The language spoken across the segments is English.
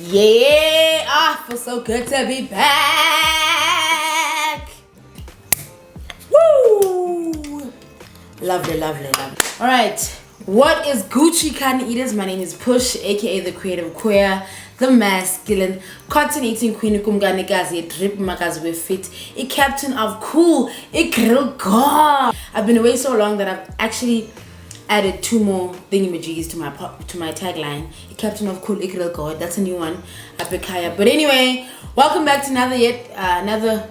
Yeah, I feel so good to be back. Woo! Lovely, lovely, lovely. All right, what is Gucci Can Eaters? My name is Push, aka the creative queer, the masculine, cotton eating queen, kumganikazi, drip magazi with fit, a captain of cool, a girl god. I've been away so long that I've actually added 2 more thingamajiggies to my tagline. A captain of cool, a girl god. That's a new one. Apikaya. But anyway, welcome back to another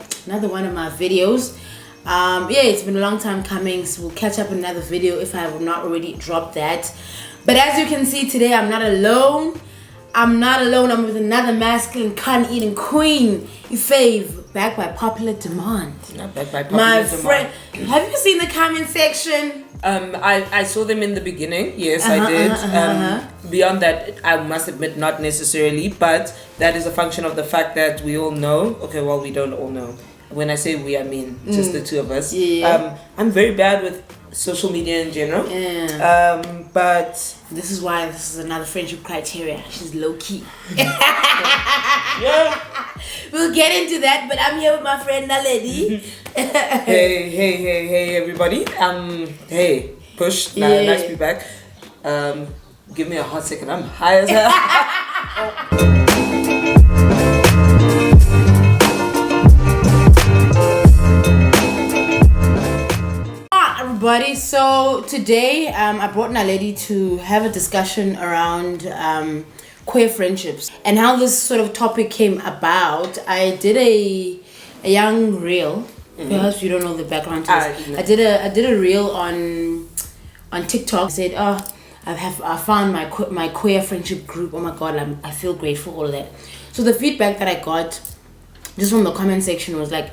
one of my videos. Yeah, it's been a long time coming, so we'll catch up in another video if I have not already dropped that. But as you can see today, I'm not alone. I'm with another masculine cotton-eating queen, Fave, back by popular demand. Not back by popular demand. My friend, have you seen the comment section? I saw them in the beginning. Yes, I did. Beyond that, I must admit, not necessarily, but that is a function of the fact that we all know. Okay, well, we don't all know. When I say we, I mean just the two of us. Yeah. I'm very bad with social media in general. Yeah. But this is why this is another friendship criteria. She's low key. yeah. We'll get into that, but I'm here with my friend Naledi. Hey, everybody. Hey, Push. Nice to be back. Give me a hot second. I'm high as hell. Everybody, so today I brought Naledi to have a discussion around queer friendships and how this sort of topic came about. I did a young reel. Perhaps you don't know the background to this. I did a reel on TikTok. I said, I found my queer friendship group. Oh my god, I feel grateful for all that. So the feedback that I got just from the comment section was like,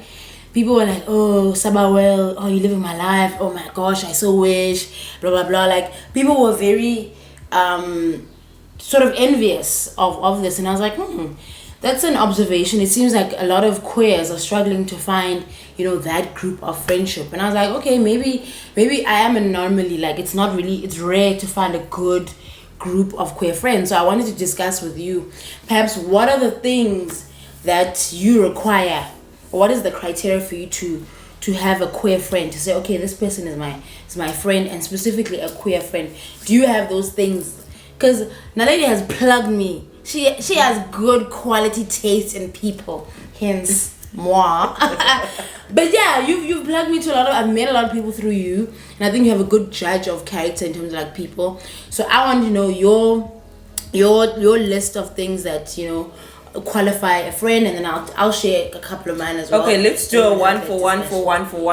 people were like, oh, Sabawell, oh, you living my life, oh my gosh, I so wish, blah, blah, blah. Like, people were very sort of envious of this. And I was like, that's an observation. It seems like a lot of queers are struggling to find, that group of friendship. And I was like, okay, maybe I am an anomaly. Like, it's rare to find a good group of queer friends. So I wanted to discuss with you, perhaps, what are the things that you require? What is the criteria for you to have a queer friend, to say, okay, this person is my friend, and specifically a queer friend? Do you have those things? Because Naledi has plugged me. She has good quality taste in people, hence moi. But yeah, you've plugged me to I've met a lot of people through you, and I think you have a good judge of character in terms of like people. So I want to know your list of things that qualify a friend, and then I'll share a couple of mine as well. Okay, let's do a one for one.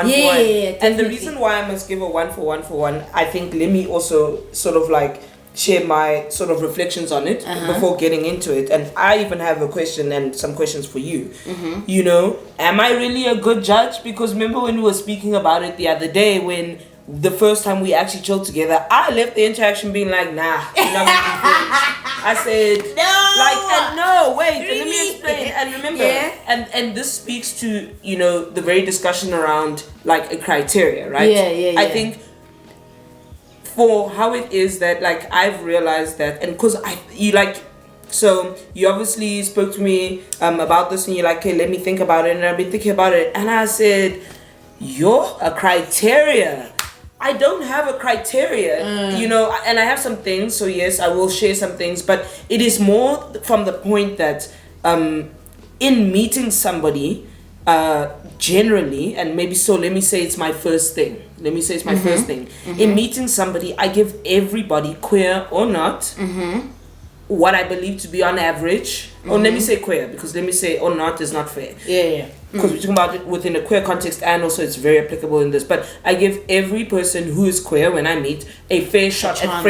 Yeah, and the reason why I must give a one for one, I think, let me also sort of like share my sort of reflections on it before getting into it. And I even have a question and some questions for you. Am I really a good judge? Because remember when we were speaking about it the other day, when the first time we actually chilled together, I left the interaction being like, nah, you're not making friends. I said, let me explain. And remember, and this speaks to, the very discussion around like a criteria, right? Yeah. I think for how it is that like I've realized that, and because so you obviously spoke to me about this, and you're like, okay, let me think about it. And I've been thinking about it, and I said, you're a criteria. I don't have a criteria, and I have some things, so yes, I will share some things, but it is more from the point that in meeting somebody, generally, and maybe so let me say it's my first thing. In meeting somebody, I give everybody, queer or not, what I believe to be on average, or let me say queer, because let me say or not is not fair. Yeah. Because we're talking about it within a queer context, and also it's very applicable in this. But I give every person who is queer, when I meet, a fair shot at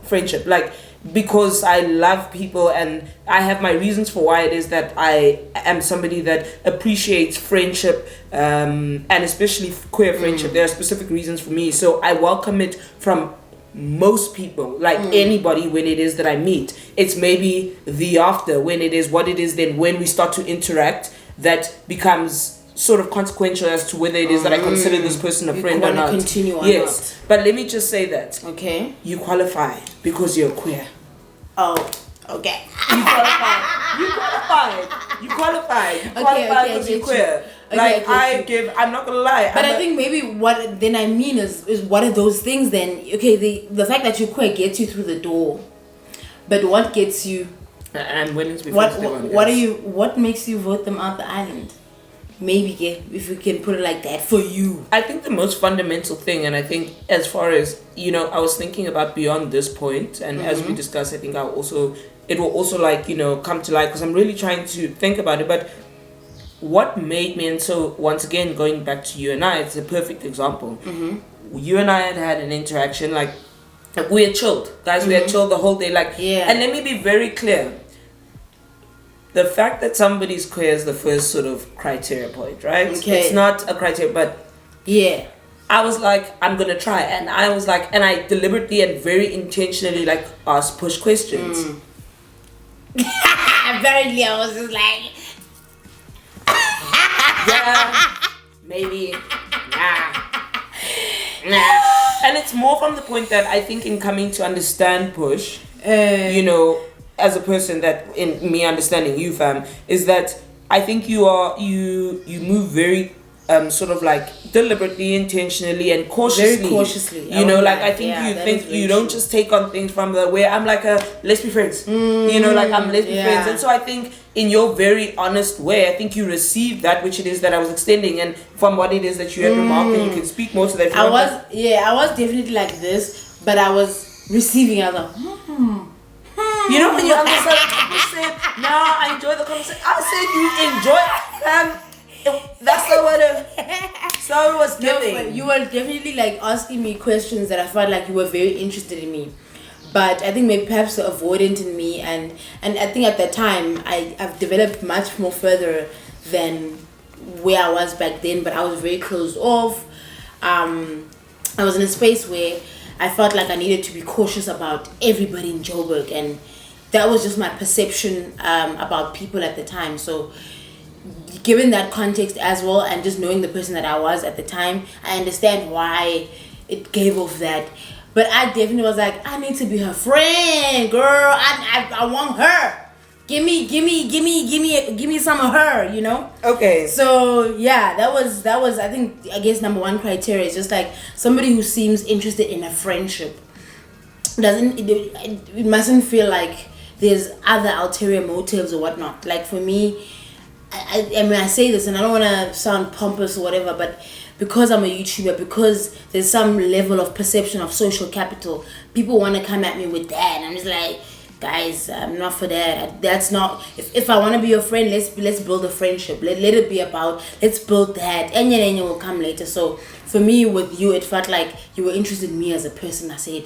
friendship. Like, because I love people, and I have my reasons for why it is that I am somebody that appreciates friendship, and especially queer friendship. There are specific reasons for me. So I welcome it from most people, like anybody, when it is that I meet. It's maybe the after, when it is what it is, then when we start to interact, that becomes sort of consequential as to whether it is that I consider this person a friend or not. Continue or yes, not. But let me just say that. Okay. You qualify because you're queer. Oh, okay. You qualify. You You qualify. You Okay, qualify okay, because I you're get queer. you. Like I get you. I'm not gonna lie. But I think maybe what then I mean is what are those things then? Okay, the fact that you're queer gets you through the door, but what gets you? I'm willing to be What friends with everyone what are else. you? What makes you vote them out the island? Maybe if we can put it like that for you. I think the most fundamental thing, and I think as far as I was thinking about beyond this point, and as we discussed, I think it will also come to light because I'm really trying to think about it. But what made me, and so once again going back to you and I, it's a perfect example. You and I had an interaction like we had chilled, guys. We had chilled the whole day, like. Yeah. And let me be very clear. The fact that somebody's queer is the first sort of criteria point, right? Okay. It's not a criteria, but Yeah. I was like, I'm gonna try, and I was like, and I deliberately and very intentionally like asked push questions. Apparently, I was just like, Yeah, maybe, nah. And it's more from the point that I think in coming to understand push, as a person that in me understanding you, fam, is that I think you move very sort of like deliberately, intentionally, and cautiously. Very cautiously. I think Yeah, you that think is you very don't true. just take on things from the way I'm like let's be friends. Let's be yeah. friends. And so I think in your very honest way, I think you received that which it is that I was extending, and from what it is that you had remarked, and you can speak more to that. if you I want. I was definitely like this, but I was receiving. I was like, You know when you understand, you said, "No, I enjoy the conversation." I said, "You enjoy." That's the word. So it was No, giving. but you were definitely like asking me questions that I felt like you were very interested in me. But I think maybe perhaps the avoidant in me, and I think at that time I've developed much more further than where I was back then. But I was very closed off. I was in a space where I felt like I needed to be cautious about everybody in Joburg, and that was just my perception about people at the time. So given that context as well, and just knowing the person that I was at the time, I understand why it gave off that. But I definitely was like, I need to be her friend, girl. I want her. Give me some of her, Okay. So yeah, that was I guess number one criteria is just like somebody who seems interested in a friendship. It mustn't feel like there's other ulterior motives or whatnot. Like for me, I mean, I say this and I don't want to sound pompous or whatever, but because I'm a YouTuber, because there's some level of perception of social capital, people want to come at me with that, and I'm just like, guys, I'm not for that. That's not. If I want to be your friend, let's build a friendship. Let it be about, let's build that. Enya will come later. So for me, with you, it felt like you were interested in me as a person. I said,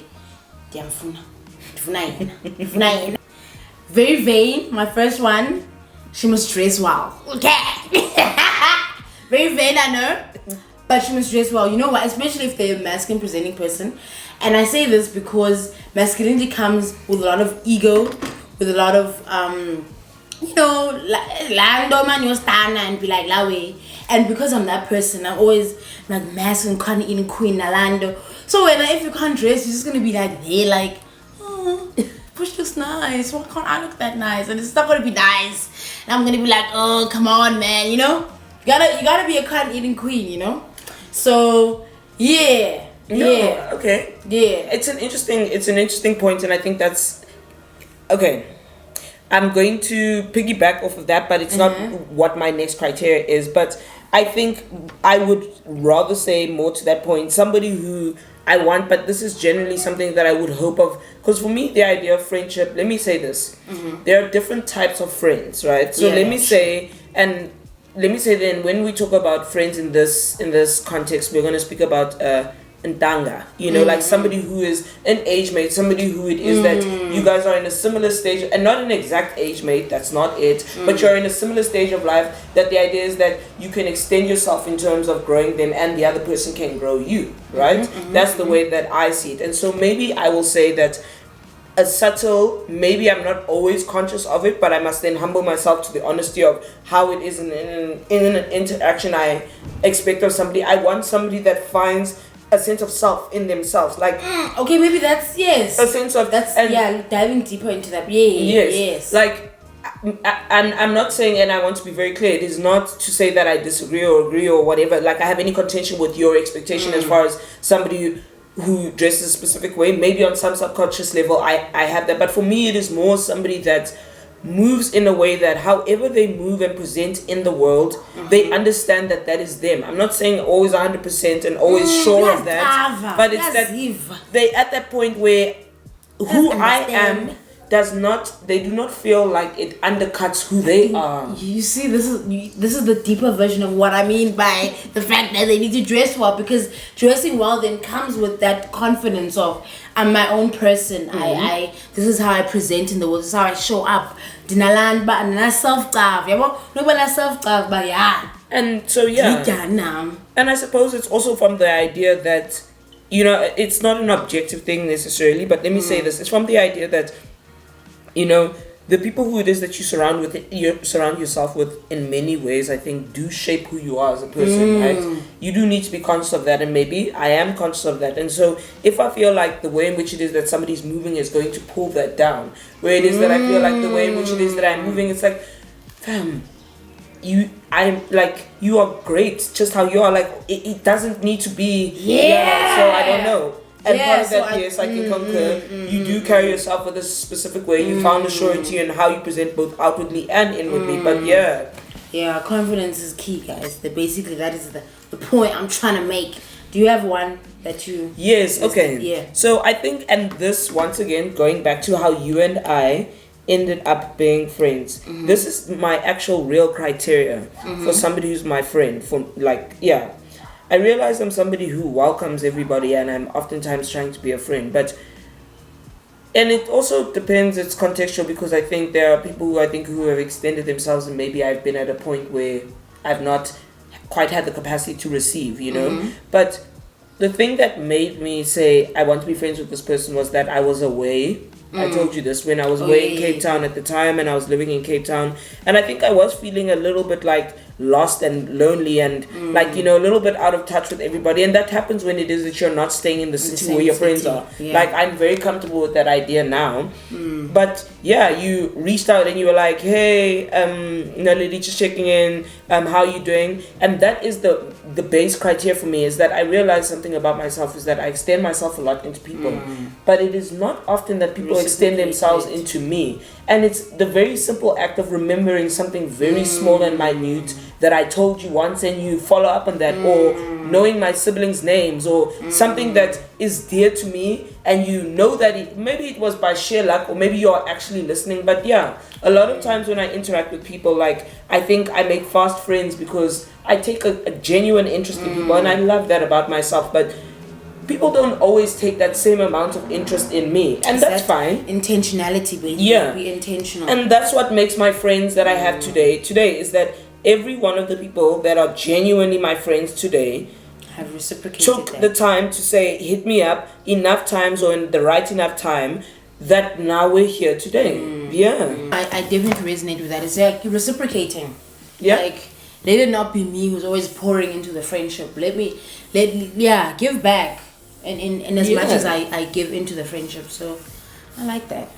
very vain. My first one. She must dress well. Okay. Very vain, I know. But she must dress well. You know what? Especially if they're a masculine presenting person. And I say this because masculinity comes with a lot of ego, with a lot of, lando man, you stand and be like, la way. And because I'm that person, I'm always like masculine, can't eat queen, lando. So if you can't dress, you're just going to be like, there, like, oh. Push looks nice. Why can't I look that nice? And it's not gonna be nice. And I'm gonna be like, oh, come on, man. You gotta be a cotton eating queen. So yeah. Okay. Yeah. It's an interesting point, and I think that's okay. I'm going to piggyback off of that, but it's not what my next criteria is. But I think I would rather say more to that point, somebody who I want, but this is generally something that I would hope of, because for me the idea of friendship, let me say this, there are different types of friends, right? So let me say then when we talk about friends in this context, we're going to speak about Ntanga, like somebody who is an age mate, somebody who it is that you guys are in a similar stage, and not an exact age mate, that's not it, but you're in a similar stage of life, that the idea is that you can extend yourself in terms of growing them, and the other person can grow you, right? That's the way that I see it. And so maybe I will say that a subtle, maybe I'm not always conscious of it, but I must then humble myself to the honesty of how it is in an interaction I expect of somebody. I want somebody that finds a sense of self in themselves, like okay, maybe that's yes, a sense of that's diving deeper into that. Yes. Like and I'm not saying, and I want to be very clear, it is not to say that I disagree or agree or whatever, like I have any contention with your expectation as far as somebody who dresses a specific way. Maybe on some subconscious level I have that, but for me it is more somebody that moves in a way that however they move and present in the world, they understand that that is them. I'm not saying always 100% and always sure of that, but it's that they at that point where who I am they do not feel like it undercuts who they are. You see, this is the deeper version of what I mean by the fact that they need to dress well, because dressing well then comes with that confidence of I'm my own person. I this is how I present in the world. This is how I show up. Dinaland ba na self love. Yabo, no ba self love ba yeah. And so and I suppose it's also from the idea that it's not an objective thing necessarily, but let me say this: it's from the idea that the people who it is that you surround yourself with in many ways, I think, do shape who you are as a person, right? You do need to be conscious of that, and maybe I am conscious of that. And so if I feel like the way in which it is that somebody's moving is going to pull that down, where it is that I feel like the way in which it is that I'm moving, it's like, fam, you are great just how you are. Like it doesn't need to be so I don't know. And part of that, yes, I can concur. You do carry yourself with a specific way. You found a surety in how you present both outwardly and inwardly. But yeah, confidence is key, guys. Basically, that is the point I'm trying to make. Do you have one that you? Yes. Okay. Yeah. So I think, and this once again going back to how you and I ended up being friends. This is my actual real criteria for somebody who's my friend. I realize I'm somebody who welcomes everybody, and I'm oftentimes trying to be a friend, and it also depends, it's contextual, because I think there are people who have extended themselves, and maybe I've been at a point where I've not quite had the capacity to receive, but the thing that made me say I want to be friends with this person was that I was away. I told you this when I was away in Cape Town at the time, and I was living in Cape Town, and I think I was feeling a little bit like lost and lonely and a little bit out of touch with everybody. And that happens when it is that you're not staying in the city where your friends are. Like, I'm very comfortable with that idea now. But yeah, you reached out and you were like, hey, Naledi, just checking in, how are you doing? And that is the base criteria for me, is that I realize something about myself, is that I extend myself a lot into people, but it is not often that people extend themselves into me. And it's the very simple act of remembering something very small and minute that I told you once, and you follow up on that, or knowing my siblings' names, or something that is dear to me, and you know that maybe it was by sheer luck, or maybe you're actually listening. But yeah, a lot of times when I interact with people, I think I make fast friends because I take a genuine interest in people, and I love that about myself. But people don't always take that same amount of interest in me, and that's fine. Intentionality, baby. Yeah, be intentional. And that's what makes my friends that I have today is that every one of the people that are genuinely my friends today have reciprocated took the time to say, hit me up enough times, or in the right enough time, that now we're here today. I definitely resonate with that. It's like reciprocating. Like, let it not be me who's always pouring into the friendship. Let give back, and as much as I give into the friendship. So I like that.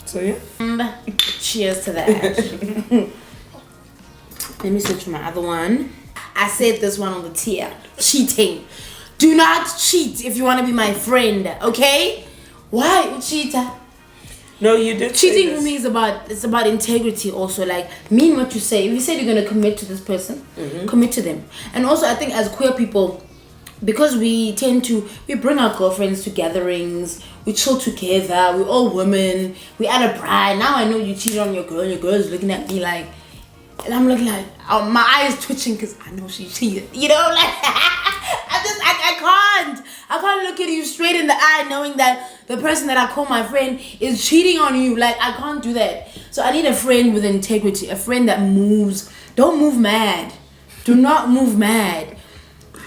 So yeah, cheers to that. Let me switch to my other one. I said this one on the tier. Cheating. Do not cheat if you want to be my friend, okay? Why cheater? No, you did. Cheating for me is about integrity also. Like, mean what you say. If you said you're gonna commit to this person, commit to them. And also, I think as queer people, because we bring our girlfriends to gatherings, we chill together, we're all women, we at a pride. Now I know you cheated on your girl, and your girl is looking at me like, and I'm looking like, my eyes twitching because I know she cheated. I can't look at you straight in the eye knowing that the person that I call my friend is cheating on you. Like, I can't do that. So I need a friend with integrity, a friend that moves. Don't move mad. Do not move mad.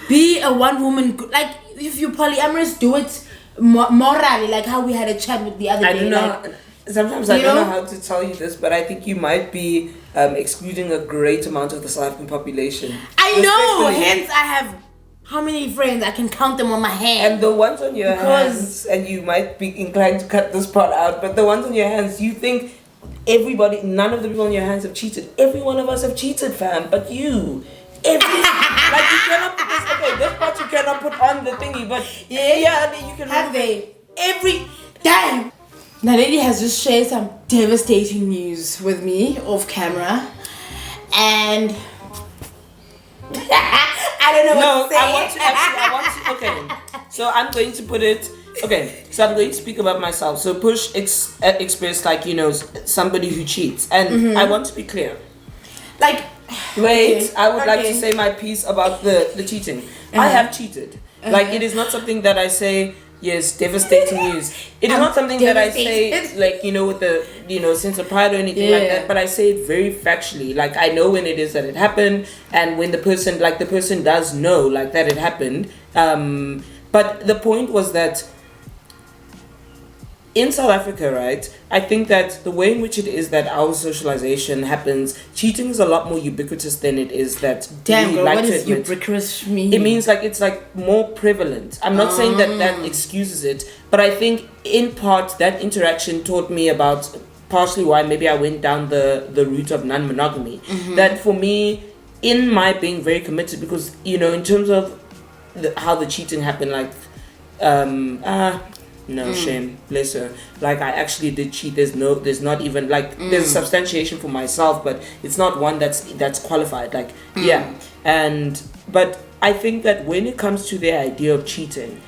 Be a one woman, like, if you're polyamorous, do it morally, like how we had a chat with the other day. I don't know. Sometimes I don't know how to tell you this, but I think you might be excluding a great amount of the South African population. I know. Hence, I have how many friends? I can count them on my hand. And the ones on your hands, and you might be inclined to cut this part out, but the ones on your hands, you think everybody, none of the people in your hands have cheated. Every one of us have cheated, fam. But you, like you cannot put this. Okay, this part you cannot put on the thingy, but yeah, you can have they damn. Naledi has just shared some devastating news with me off camera, and I don't know what to say. I want to. Okay, so I'm going to put it. Okay, so I'm going to speak about myself. So Push expressed like somebody who cheats, and I want to be clear. Like, wait, okay. I would like to say my piece about the cheating. I have cheated. Like, it is not something that I say. Yes, devastating news. It is not something that I say like with the sense of pride or anything like that. But I say it very factually. Like, I know when it is that it happened, and when the person does know like that it happened. But the point was that in South Africa, right, I think that the way in which it is that our socialization happens, cheating is a lot more ubiquitous than it is that damn girl, what does ubiquitous mean? It means like it's like more prevalent. I'm not saying that excuses it, but I think in part that interaction taught me about partially why maybe I went down the route of non-monogamy. That for me, in my being very committed, because in terms of how the cheating happened, like no shame, bless her. Like, I actually did cheat. There's not even like there's a substantiation for myself, but it's not one that's qualified. Like but I think that when it comes to the idea of cheating,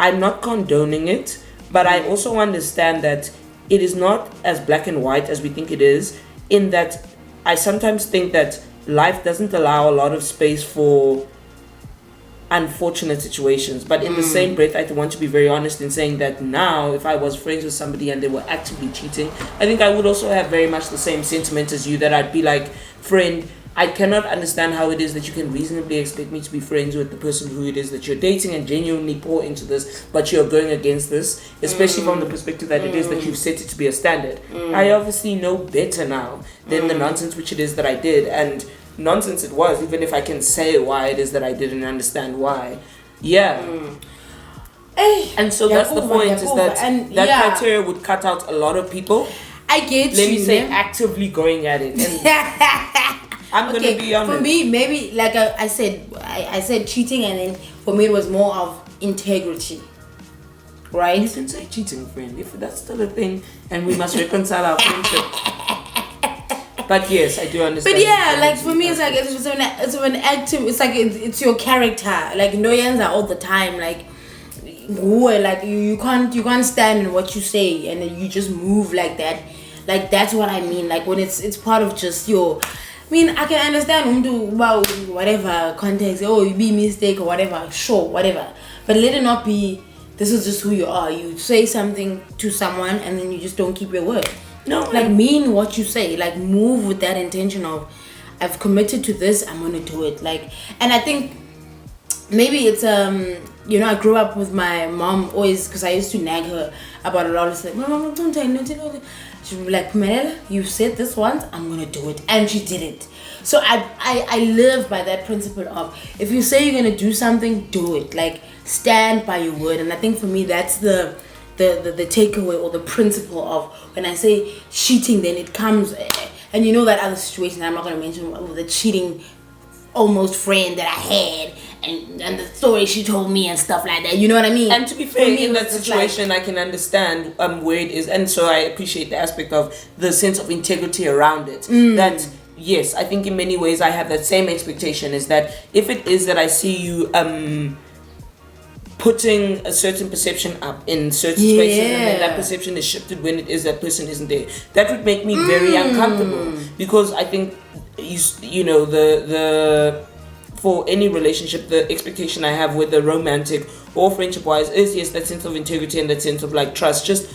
I'm not condoning it, but I also understand that it is not as black and white as we think it is. In that, I sometimes think that life doesn't allow a lot of space for unfortunate situations, but in the same breath, I want to be very honest in saying that now, if I was friends with somebody and they were actively cheating, I think I would also have very much the same sentiment as you, that I'd be like, friend, I cannot understand how it is that you can reasonably expect me to be friends with the person who it is that you're dating and genuinely pour into this, but you're going against this, especially from the perspective that it is that you've set it to be a standard. I obviously know better now than the nonsense which it is that I did, and nonsense it was, even if I can say why it is that I didn't understand why. And so that's the point, is that criteria would cut out a lot of people. I get Let me say actively going at it. And I'm gonna be honest. For me, maybe like I said cheating, and then for me it was more of integrity. Right? You can say cheating, friend, if that's still a thing, and we must reconcile our friendship. But yes, I do understand. But yeah, like for me, it's like it's an active. It's like it's your character. Like noyans are all the time. Like you can't stand in what you say, and then you just move like that. Like that's what I mean. Like when it's part of just your. I mean, I can understand about whatever context. Oh, you be mistake or whatever. Sure, whatever. But let it not be. This is just who you are. You say something to someone, and then you just don't keep your word. No, like mean what you say. Like move with that intention of, I've committed to this. I'm gonna do it. Like, and I think maybe it's I grew up with my mom always, because I used to nag her about a lot of stuff. Mom, don't tell me. She would be like, Pumelela, you said this once, I'm gonna do it, and she did it. So I live by that principle of, if you say you're gonna do something, do it. Like stand by your word. And I think for me that's the takeaway, or the principle of when I say cheating, then it comes, and that other situation I'm not going to mention, the cheating almost friend that I had, and the story she told me and stuff like that, you know what I mean? And to be fair, in that situation, I can understand where it is, and so I appreciate the aspect of the sense of integrity around it. That yes, I think in many ways I have that same expectation, is that if it is that I see you putting a certain perception up in certain spaces, and then that perception is shifted when it is that person isn't there, that would make me very uncomfortable, because I think the for any relationship, the expectation I have, whether romantic or friendship wise, is yes, that sense of integrity and that sense of like trust. Just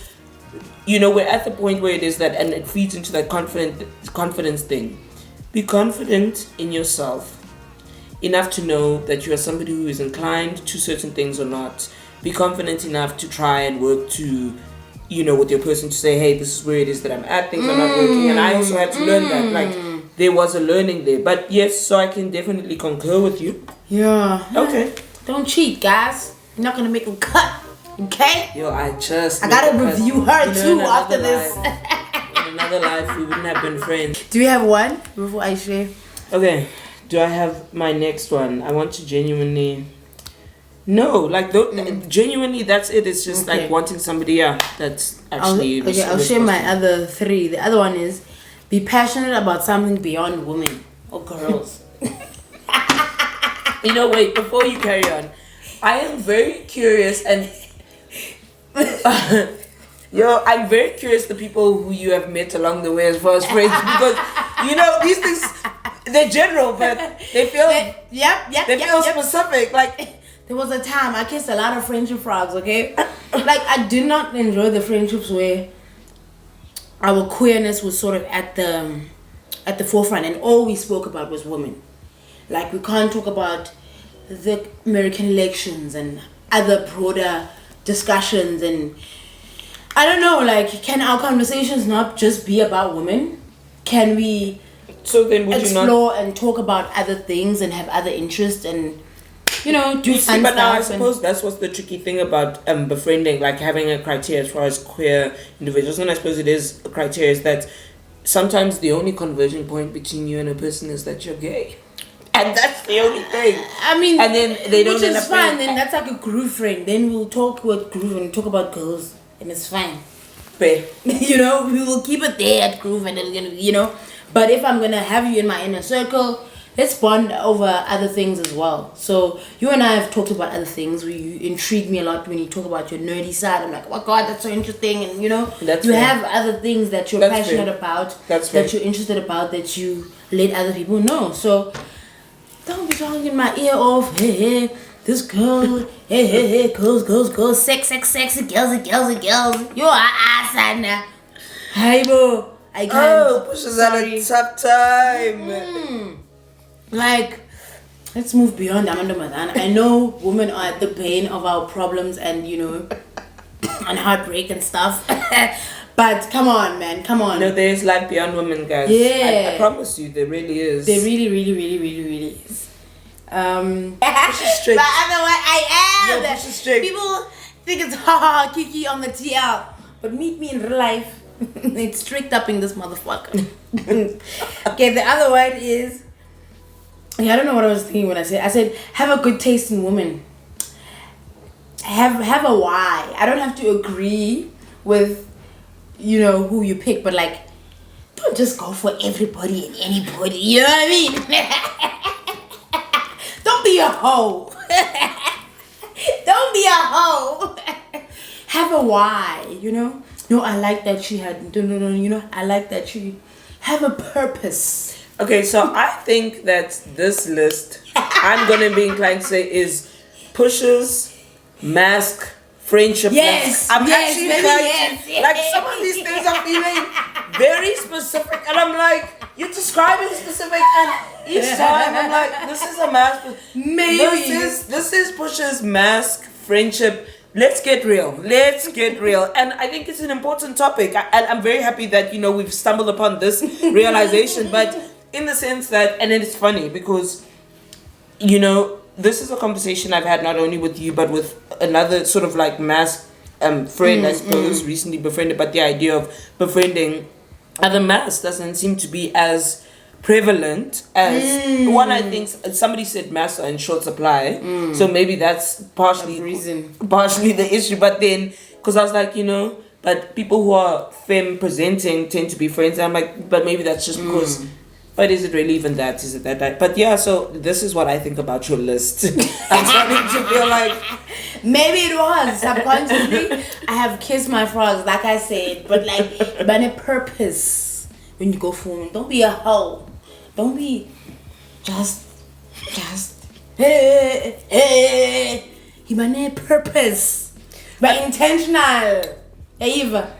we're at the point where it is that, and it feeds into that confidence thing. Be confident in yourself enough to know that you are somebody who is inclined to certain things or not. Be confident enough to try and work to, with your person, to say, hey, this is where it is that I'm at, things are not working. And I also had to learn that, like, there was a learning there. But yes, so I can definitely concur with you. Yeah. Okay. Don't cheat, guys. You're not going to make a cut, okay? Yo, I got to review her too after this. In another life, we wouldn't have been friends. Do you have one before I share? Okay, do I have my next one? I want to genuinely. No, like genuinely, that's it. It's just like wanting somebody. Yeah, that's actually. I'll share my other three. The other one is be passionate about something beyond women or girls. Wait, before you carry on, I am very curious and I'm very curious the people who you have met along the way as far as friends, because these things, they're general, but they feel specific. Like, there was a time I kissed a lot of friendship frogs. Okay, like I did not enjoy the friendships where our queerness was sort of at the forefront, and all we spoke about was women. Like, we can't talk about the American elections and other broader discussions, and I don't know, like, can our conversations not just be about women? Can we explore and talk about other things and have other interests and do fun but now I stuff? suppose that's what's the tricky thing about befriending, like having a criteria as far as queer individuals, and I suppose it is a criteria, is that sometimes the only conversion point between you and a person is that you're gay. And that's the only thing. I mean, and then they don't which is fine. Then that's like a groove friend. Then we'll talk with groove and talk about girls, and it's fine. Fair. We will keep it there at groove, and then But if I'm gonna have you in my inner circle, let's bond over other things as well. So you and I have talked about other things. You intrigue me a lot when you talk about your nerdy side. I'm like, oh God, that's so interesting, and that's you fair. have other things that you're passionate about, that you're interested about, that you let other people know. So don't be talking in my ear off. Hey, this girl. Hey, girls. Sex, sexy girls. You are awesome now. Hi, bro. I can't. Oh, Pusha's at a tough time. Like, let's move beyond Amanda Madan. I know women are at the bane of our problems and and heartbreak and stuff. But come on, man, come on. No, there is life beyond women, guys. Yeah. I promise you, there really is. There really is. Push is strict. But otherwise, I am. Yeah, Push is strict. People think it's ha kiki on the TL, but meet me in real life. It's strict up in this motherfucker. Okay, the other one is. Yeah, I don't know what I was thinking when I said have a good taste in women. Have a why. I don't have to agree with who you pick, but like, don't just go for everybody and anybody. You know what I mean? Don't be a hoe. Don't be a hoe. Have a why. No, I like that she had. No. I like that she have a purpose. Okay, so I think that this list, I'm gonna be inclined to say, is Pushes, Mask, Friendship. Yes, I'm yes, actually baby, inclined yes. like some of these things are feeling very specific, and I'm like, you're describing specific, and each time I'm like, this is a mask. Maybe this is Pushes, Mask, Friendship. Let's get real. And I think it's an important topic. And I'm very happy that, we've stumbled upon this realization. But in the sense that, and it's funny because, this is a conversation I've had not only with you, but with another sort of like mass friend, I suppose, recently befriended. But the idea of befriending other mass doesn't seem to be as prevalent as one. I think somebody said mass are in short supply, so maybe that's partially the issue. But then, because I was like, but people who are femme presenting tend to be friends. I'm like, but maybe that's just because. But is it really even that? Is it that? But yeah, so this is what I think about your list. I'm starting to feel like maybe it was subconsciously. I have kissed my frogs, like I said, but like by a purpose. When you go for them, don't be a hoe. Don't be just hey. He might purpose, but intentional. Eva.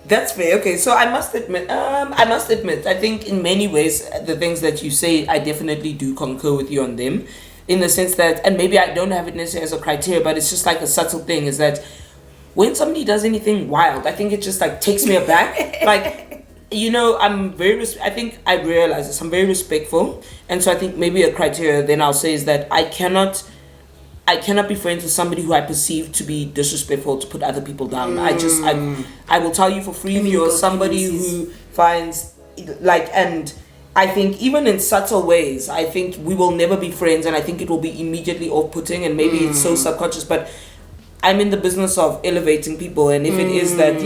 That's fair. Okay, so I must admit, I think in many ways the things that you say, I definitely do concur with you on them, in the sense that, and maybe I don't have it necessarily as a criteria, but it's just like a subtle thing, is that when somebody does anything wild, I think it just like takes me aback. Like, I'm very, I think I realize this, I'm very respectful, and so I think maybe a criteria then I'll say is that I I cannot be friends with somebody who I perceive to be disrespectful, to put other people down. I will tell you for free, if you're somebody who finds and I think even in subtle ways, I think we will never be friends, and I think it will be immediately off-putting, and maybe it's so subconscious, but I'm in the business of elevating people, and if it is that,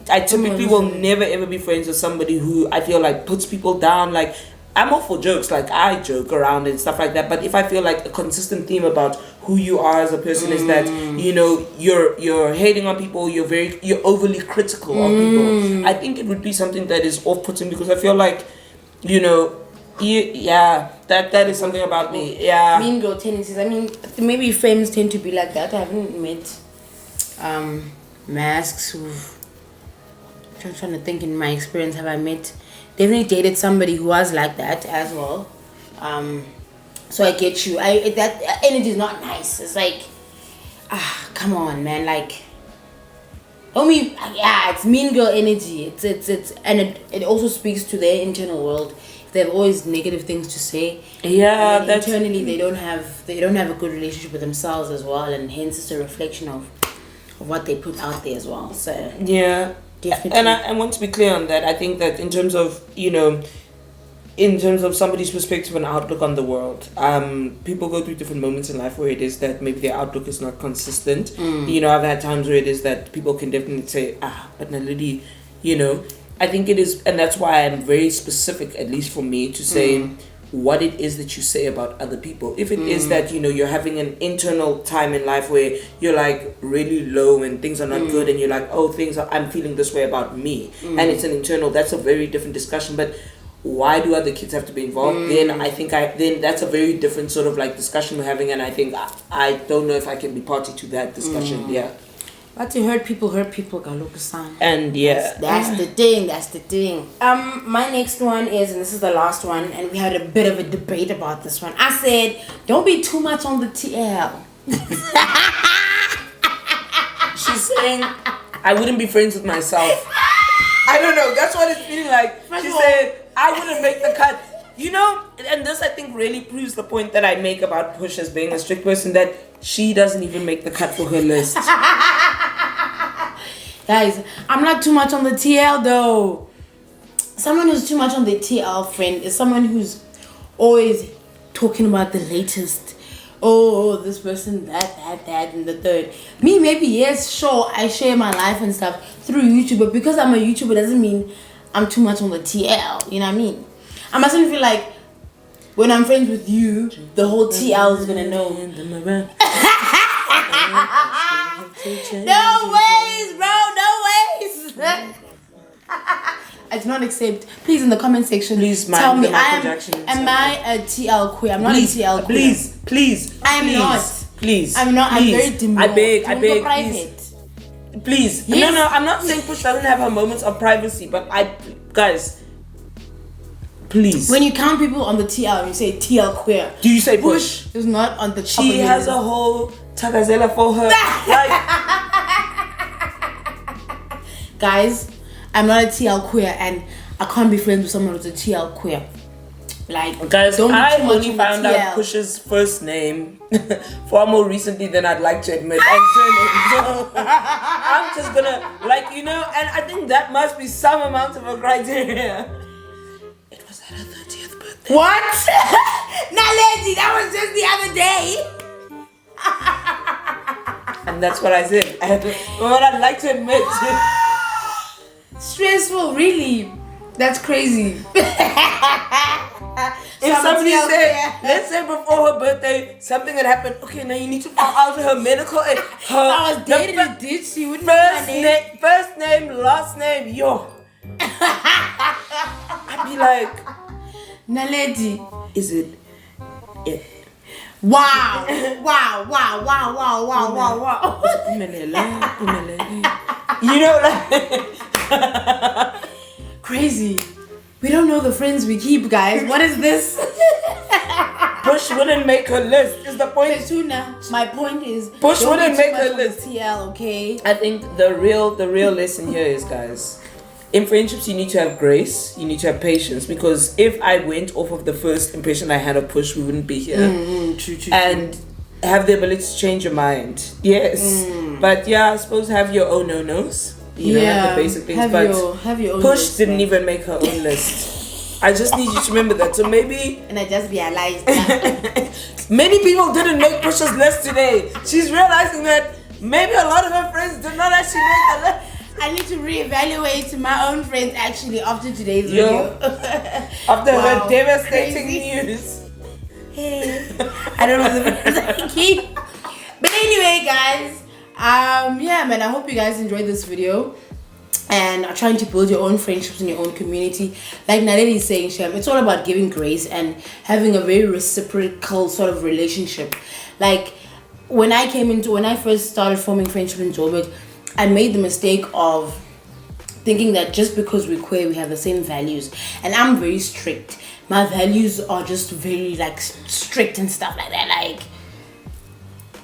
I typically will never ever be friends with somebody who I feel like puts people down. Like, I'm all for jokes, like I joke around and stuff like that, but if I feel like a consistent theme about who you are as a person is that, you know, you're hating on people, you're overly critical of people, I think it would be something that is off-putting, because I feel like, you know, that is something about me. Yeah. Mean girl tendencies. I mean, maybe friends tend to be like that. I haven't met masks who've... I'm trying to think, in my experience, have I met... Definitely dated somebody who was like that as well. So I get you. That energy is not nice. It's like, come on, man. Like, it's mean girl energy. It also speaks to their internal world. They have always negative things to say. Yeah, and internally they don't have a good relationship with themselves as well, and hence it's a reflection of what they put out there as well. So yeah. Definitely. And I want to be clear on that. I think that in terms of, you know, in terms of somebody's perspective and outlook on the world, people go through different moments in life where it is that maybe their outlook is not consistent. You know, I've had times where it is that people can definitely say, but Naledi, you know, I think it is, and that's why I'm very specific, at least for me, to say what it is that you say about other people. If it is that, you know, you're having an internal time in life where you're like really low and things are not good, and you're like, I'm feeling this way about me, and it's an internal, that's a very different discussion. But why do other kids have to be involved? Then I think then that's a very different sort of like discussion we're having, and I think I don't know if I can be party to that discussion. But to hurt people, Galuku-san. And that's the thing. My next one is, and this is the last one, and we had a bit of a debate about this one. I said, don't be too much on the TL. She's saying, I wouldn't be friends with myself. I don't know, that's what it's feeling like. She said, I wouldn't make the cut. You know, and this I think really proves the point that I make about Push as being a strict person, that she doesn't even make the cut for her list. Guys, I'm not too much on the TL though. Someone who's too much on the TL, friend, is someone who's always talking about the latest. Oh, this person, that, and the third. Me, maybe, yes, sure, I share my life and stuff through YouTube, but because I'm a YouTuber doesn't mean I'm too much on the TL. You know what I mean? I mustn't feel like when I'm friends with you, the whole TL is gonna know. No ways, bro, no ways. I do not accept. Please, in the comment section, please tell me, am I a TL queer? I'm not a TL queer. Please. I'm not. Please. I'm not. I'm very demure. I beg. Please. Yes. No, I'm not saying Push doesn't have her moments of privacy, but guys, please. When you count people on the TL, you say TL queer. Do you say Push? Is not on the top. She has a whole Tagazela for her. Guys, I'm not a TL queer, and I can't be friends with someone who's a TL queer. Like, guys, I only found out Push's first name far more recently than I'd like to admit. So I'm just gonna, like, you know, and I think that must be some amount of a criteria. It was at her 30th birthday. What? Naledi, that was just the other day. And that's what I said. What I'd like to admit. Stressful, really. That's crazy. If somebody said, let's say before her birthday, something had happened, okay, now you need to file out her medical and I was dating a ditch, she wouldn't know my name. First name, last name, yo. I'd be like, Naledi. Is it? Yeah. Wow. You know, like crazy. We don't know the friends we keep, guys. What is this? Push wouldn't make her list. Is the point? Petuna, my point is Push wouldn't make her list. TL, okay? I think the real lesson here is, guys, in friendships you need to have grace, you need to have patience, because if I went off of the first impression I had of Push, we wouldn't be here. True. And have the ability to change your mind. Yes. But yeah, I suppose have your own no-nos. You know, have the basic things. Have your own Push list, didn't man. even make her own list. I just need you to remember that. So maybe And I just realized that. many people didn't make Push's list today. She's realizing that maybe a lot of her friends did not actually make the list. I need to reevaluate my own friends actually after today's video. After Wow, her devastating crazy. news. Hey, I don't know the friends I keep. But anyway, guys, yeah, man, I hope you guys enjoyed this video and are trying to build your own friendships in your own community. Like Naledi is saying, Shem, it's all about giving grace and having a very reciprocal sort of relationship. Like when I first started forming friendship in Joburg, I made the mistake of thinking that just because we're queer, we have the same values. And I'm very strict. My values are just very like strict and stuff like that. Like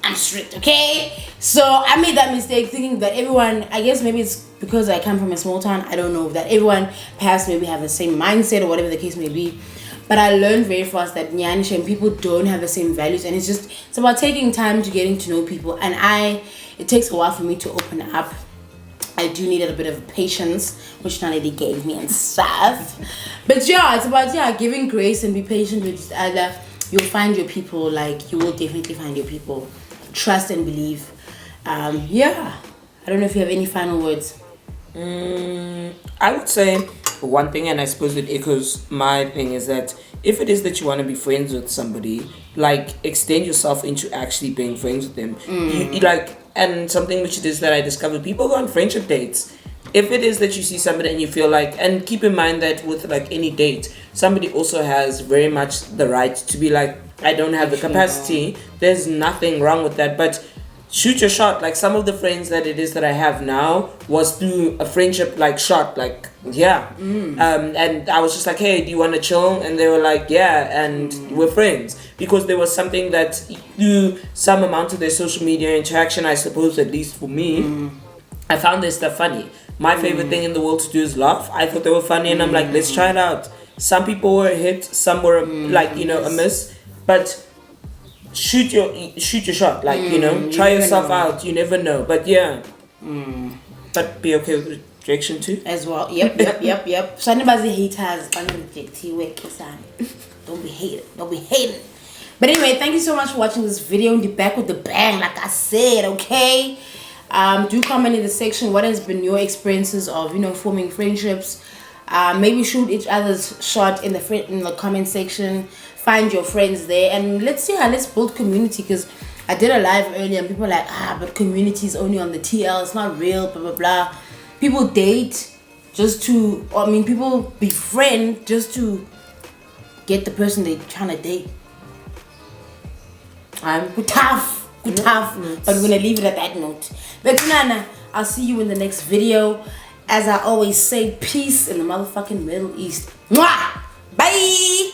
I'm strict, okay? So I made that mistake thinking that everyone, I guess maybe it's because I come from a small town, I don't know, that everyone perhaps maybe have the same mindset or whatever the case may be. But I learned very fast that Nyanisha and people don't have the same values, and it's about taking time to getting to know people. And it takes a while for me to open up. I do need a bit of patience, which Naledi gave me and stuff. But yeah, it's about giving grace and be patient with each other. You'll find your people. Like you will definitely find your people. Trust and believe. Yeah, I don't know if you have any final words. I would say one thing, and I suppose it echoes my thing, is that if it is that you want to be friends with somebody, like extend yourself into actually being friends with them. You like, and something which it is that I discovered, people go on friendship dates. If it is that you see somebody and you feel like, and keep in mind that with like any date, somebody also has very much the right to be like, I don't have the capacity. There's nothing wrong with that, but shoot your shot. Like some of the friends that it is that I have now was through a friendship like shot, like and I was just like, hey, do you want to chill? And they were like, yeah, and we're friends, because there was something that through some amount of their social media interaction, I suppose, at least for me, I found their stuff funny. My favorite thing in the world to do is laugh. I thought they were funny, and I'm like, let's try it out. Some people were a hit, some were like, you know, a miss, but shoot your shot, like, you know, try yourself out. You never know. But yeah, but be okay with rejection too As well. Yep. So anybody haters, don't be hating. Don't be hating. But anyway, thank you so much for watching this video. And be back with the bang, like I said, okay? Do comment in the section what has been your experiences of, you know, forming friendships. Maybe shoot each other's shot in the comment section. Find your friends there, and let's build community, because I did a live earlier and people were like, but community is only on the TL, it's not real, blah blah blah. People date people befriend just to get the person they're trying to date. Good tough. But we're gonna leave it at that note. But Nana, I'll see you in the next video. As I always say, peace in the motherfucking Middle East. Mwah! Bye.